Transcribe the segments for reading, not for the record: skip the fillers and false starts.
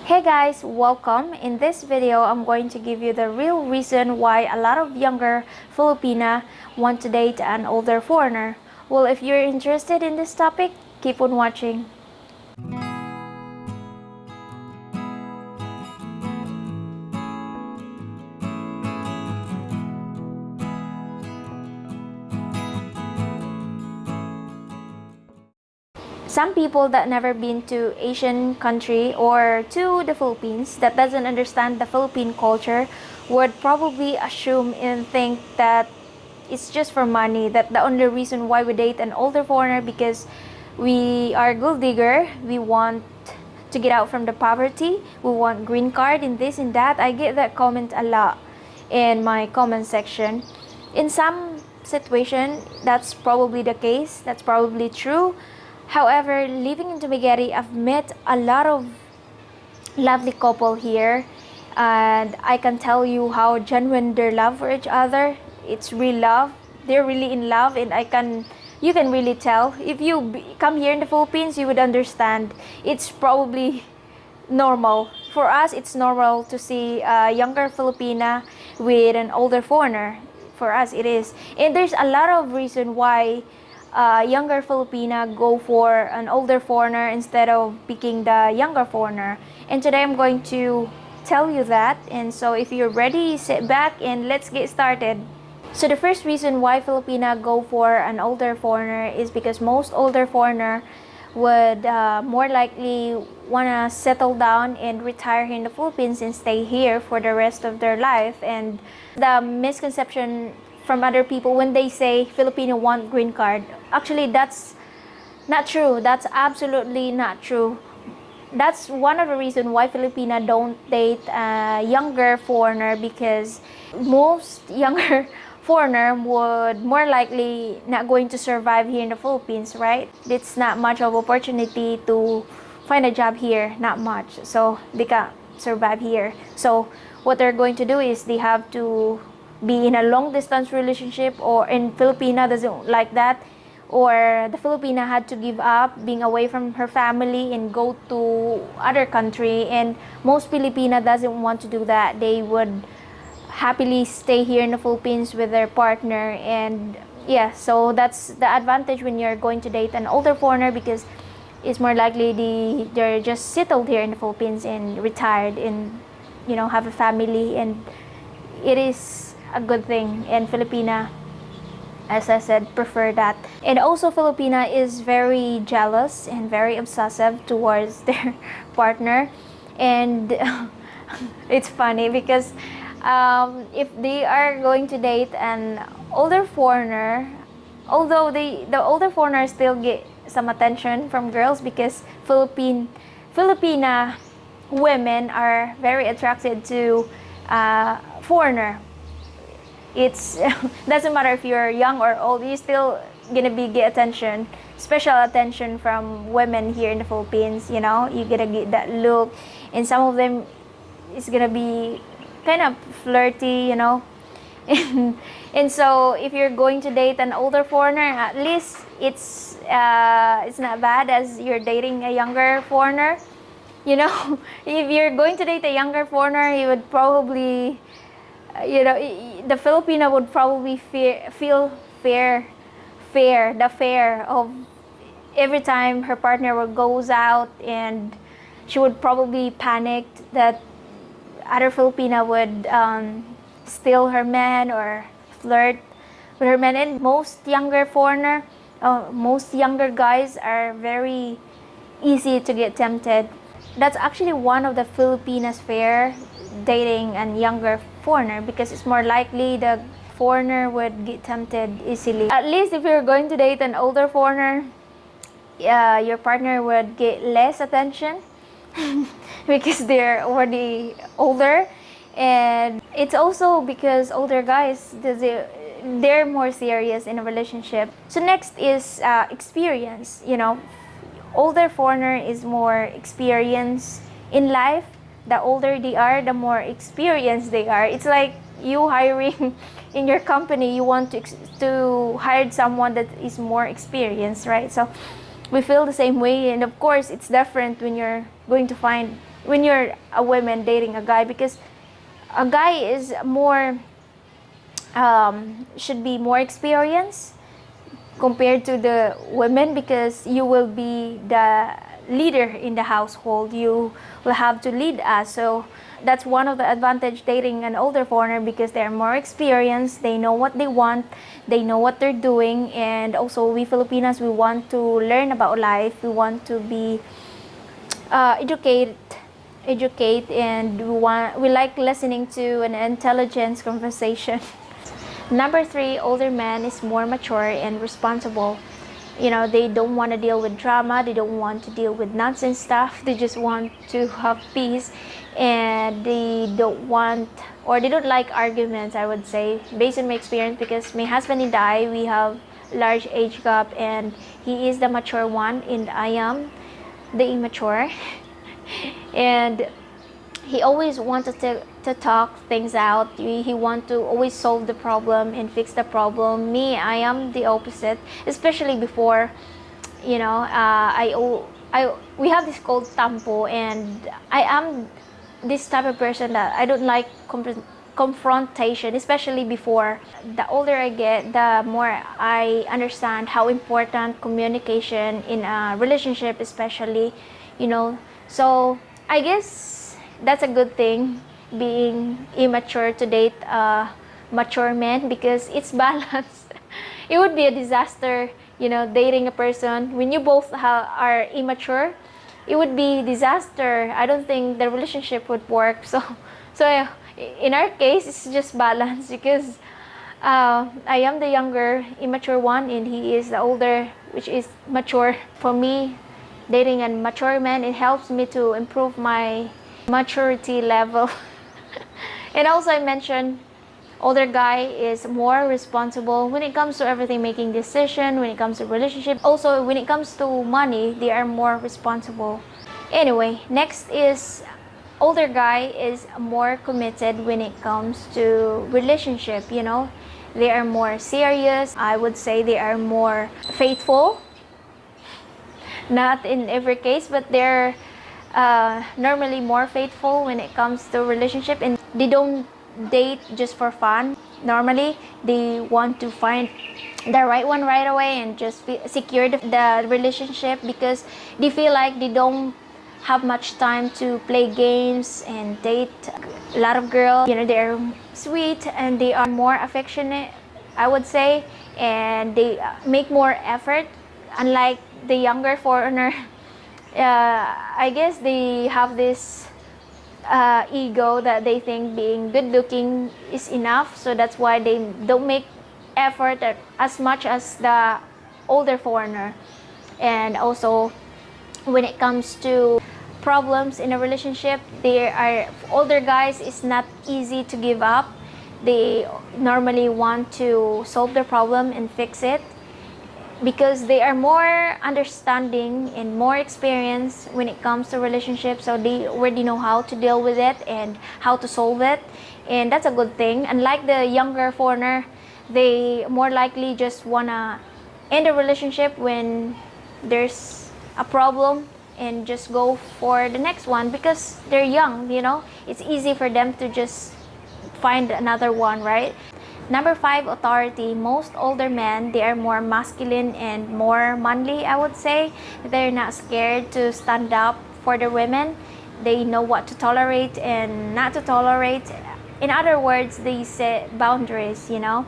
Hey guys, welcome. In this video, I'm going to give you the real reason why a lot of younger Filipina want to date an older foreigner. Well, if you're interested in this topic, keep on watching. Some people that never been to Asian country or to the Philippines that doesn't understand the Philippine culture would probably assume and think that it's just for money, that the only reason why we date an older foreigner because we are gold digger, we want to get out from the poverty, we want green card and this and that. I get that comment a lot in my comment section. In some situation, that's probably the case, that's probably true. However, living in Dumaguete, I've met a lot of lovely couple here, and I can tell you how genuine their love for each other. It's real love. They're really in love, and you can really tell. If you come here in the Philippines, you would understand. It's probably normal. For us, it's normal to see a younger Filipina with an older foreigner. For us, it is. And there's a lot of reason why younger Filipina go for an older foreigner instead of picking the younger foreigner. And today I'm going to tell you that. And so if you're ready, sit back and let's get started. So the first reason why Filipina go for an older foreigner is because most older foreigner would more likely want to settle down and retire here in the Philippines and stay here for the rest of their life. And the misconception from other people when they say Filipino want green card, actually that's not true. That's absolutely not true. That's one of the reasons why Filipina don't date a younger foreigner, because most younger foreigner would more likely not going to survive here in the Philippines, right? It's not much of opportunity to find a job here, not much. So they can't survive here. So what they're going to do is they have to be in a long distance relationship, or in Filipina doesn't like that, or the Filipina had to give up being away from her family and go to other country, and most Filipina doesn't want to do that. They would happily stay here in the Philippines with their partner. And yeah, so that's the advantage when you're going to date an older foreigner, because it's more likely they're just settled here in the Philippines and retired and have a family, and it is a good thing. And Filipina, as I said, prefer that. And also Filipina is very jealous and very obsessive towards their partner. And it's funny because if they are going to date an older foreigner, although the older foreigner still get some attention from girls, because Filipina women are very attracted to foreigner. It's doesn't matter if you're young or old, you still gonna get attention, special attention from women here in the Philippines. You're gonna get that look, and some of them is gonna be kind of flirty, and so if you're going to date an older foreigner, at least it's not bad as you're dating a younger foreigner. If you're going to date a younger foreigner, you would probably the Filipina would probably feel the fear of every time her partner goes out, and she would probably panic that other Filipina would steal her man or flirt with her man. And most younger guys are very easy to get tempted. That's actually one of the Filipinas' fear, dating a younger foreigner, because it's more likely the foreigner would get tempted easily. At least if you're going to date an older foreigner, your partner would get less attention because they're already older. And it's also because older guys, they're more serious in a relationship. So next is experience. Older foreigner is more experienced in life. The older they are, the more experienced they are. It's like you hiring in your company, you want to hire someone that is more experienced, right? So we feel the same way. And of course, it's different when you're going to find when you're a woman dating a guy, because a guy is more should be more experienced compared to the women, because you will be the leader in the household, you will have to lead us. So that's one of the advantage dating an older foreigner, because they're more experienced, they know what they want, they know what they're doing. And also we Filipinas, we want to learn about life, we want to be educate, and we like listening to an intelligent conversation. Number three, older man is more mature and responsible. You know, they don't want to deal with drama, they don't want to deal with nonsense stuff, they just want to have peace. And they don't want, or they don't like arguments, I would say, based on my experience, because my husband and I, we have large age gap, and he is the mature one and I am the immature. And he always wanted to talk things out. He want to always solve the problem and fix the problem. Me, I am the opposite, especially before, you know, we have this called tampo, and I am this type of person that I don't like confrontation, especially before. The older I get, the more I understand how important communication in a relationship, especially, you know. So I guess that's a good thing, being immature to date a mature man, because it's balanced. It would be a disaster, you know, dating a person when you both are immature. It would be disaster. I don't think the relationship would work. So in our case, it's just balance, because I am the younger immature one and he is the older, which is mature. For me, dating a mature man, it helps me to improve my maturity level. And also I mentioned older guy is more responsible when it comes to everything, making decision, when it comes to relationship. Also when it comes to money, they are more responsible. Anyway, next is older guy is more committed when it comes to relationship, you know. They are more serious. I would say they are more faithful. Not in every case, but they're normally more faithful when it comes to relationship, and they don't date just for fun. Normally they want to find the right one right away and just secure the relationship, because they feel like they don't have much time to play games and date a lot of girls. You know, they're sweet and they are more affectionate, I would say, and they make more effort, unlike the younger foreigner. I guess they have this ego that they think being good looking is enough, so that's why they don't make effort as much as the older foreigner. And also when it comes to problems in a relationship, older guys, it's not easy to give up. They normally want to solve the problem and fix it, because they are more understanding and more experienced when it comes to relationships, so they already know how to deal with it and how to solve it, and that's a good thing. Unlike the younger foreigner, they more likely just wanna end a relationship when there's a problem and just go for the next one, because they're young, you know. It's easy for them to just find another one, right? Number five, authority. Most older men, they are more masculine and more manly, I would say. They're not scared to stand up for the women. They know what to tolerate and not to tolerate. In other words, they set boundaries, you know.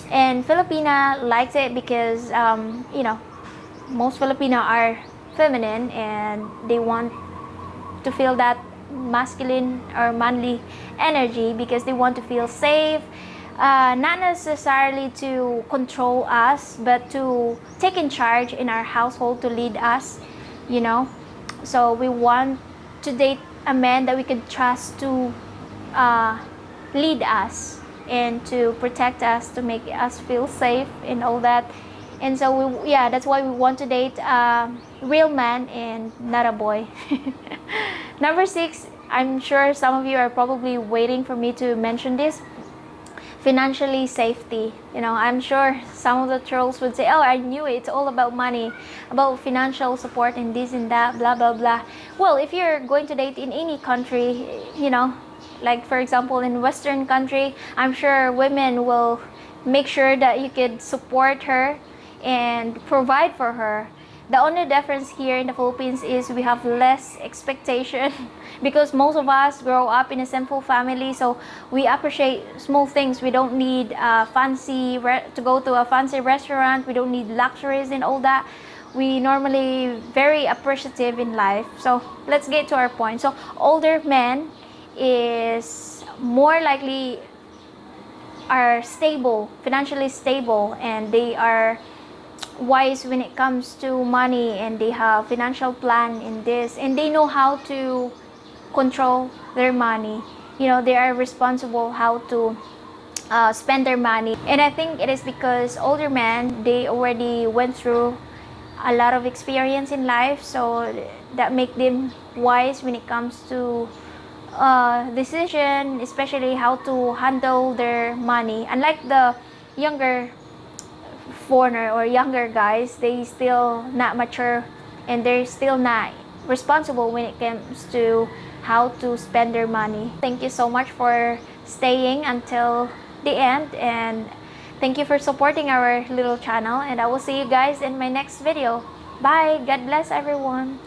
And Filipina likes it because, you know, most Filipino are feminine and they want to feel that masculine or manly energy, because they want to feel safe. Not necessarily to control us, but to take in charge in our household, to lead us, you know. So we want to date a man that we can trust to lead us and to protect us, to make us feel safe and all that. And so that's why we want to date a real man and not a boy. Number six, I'm sure some of you are probably waiting for me to mention this. financially safety. I'm sure some of the trolls would say, oh, I knew it. It's all about money, about financial support and this and that, blah blah blah. Well, if you're going to date in any country, like for example in Western country, I'm sure women will make sure that you could support her and provide for her. The only difference here in the Philippines is we have less expectation because most of us grow up in a simple family, so we appreciate small things. We don't need to go to a fancy restaurant. We don't need luxuries and all that. We normally very appreciative in life. So let's get to our point. So older men is more likely are stable, financially stable, and they are wise when it comes to money, and they have financial plan in this, and they know how to control their money. They are responsible how to spend their money. And I think it is because older men, they already went through a lot of experience in life, so that make them wise when it comes to decision, especially how to handle their money. Unlike the younger foreigner or younger guys, they still not mature, and they're still not responsible when it comes to how to spend their money. Thank you so much for staying until the end, and thank you for supporting our little channel, and I will see you guys in my next video. Bye. God bless everyone.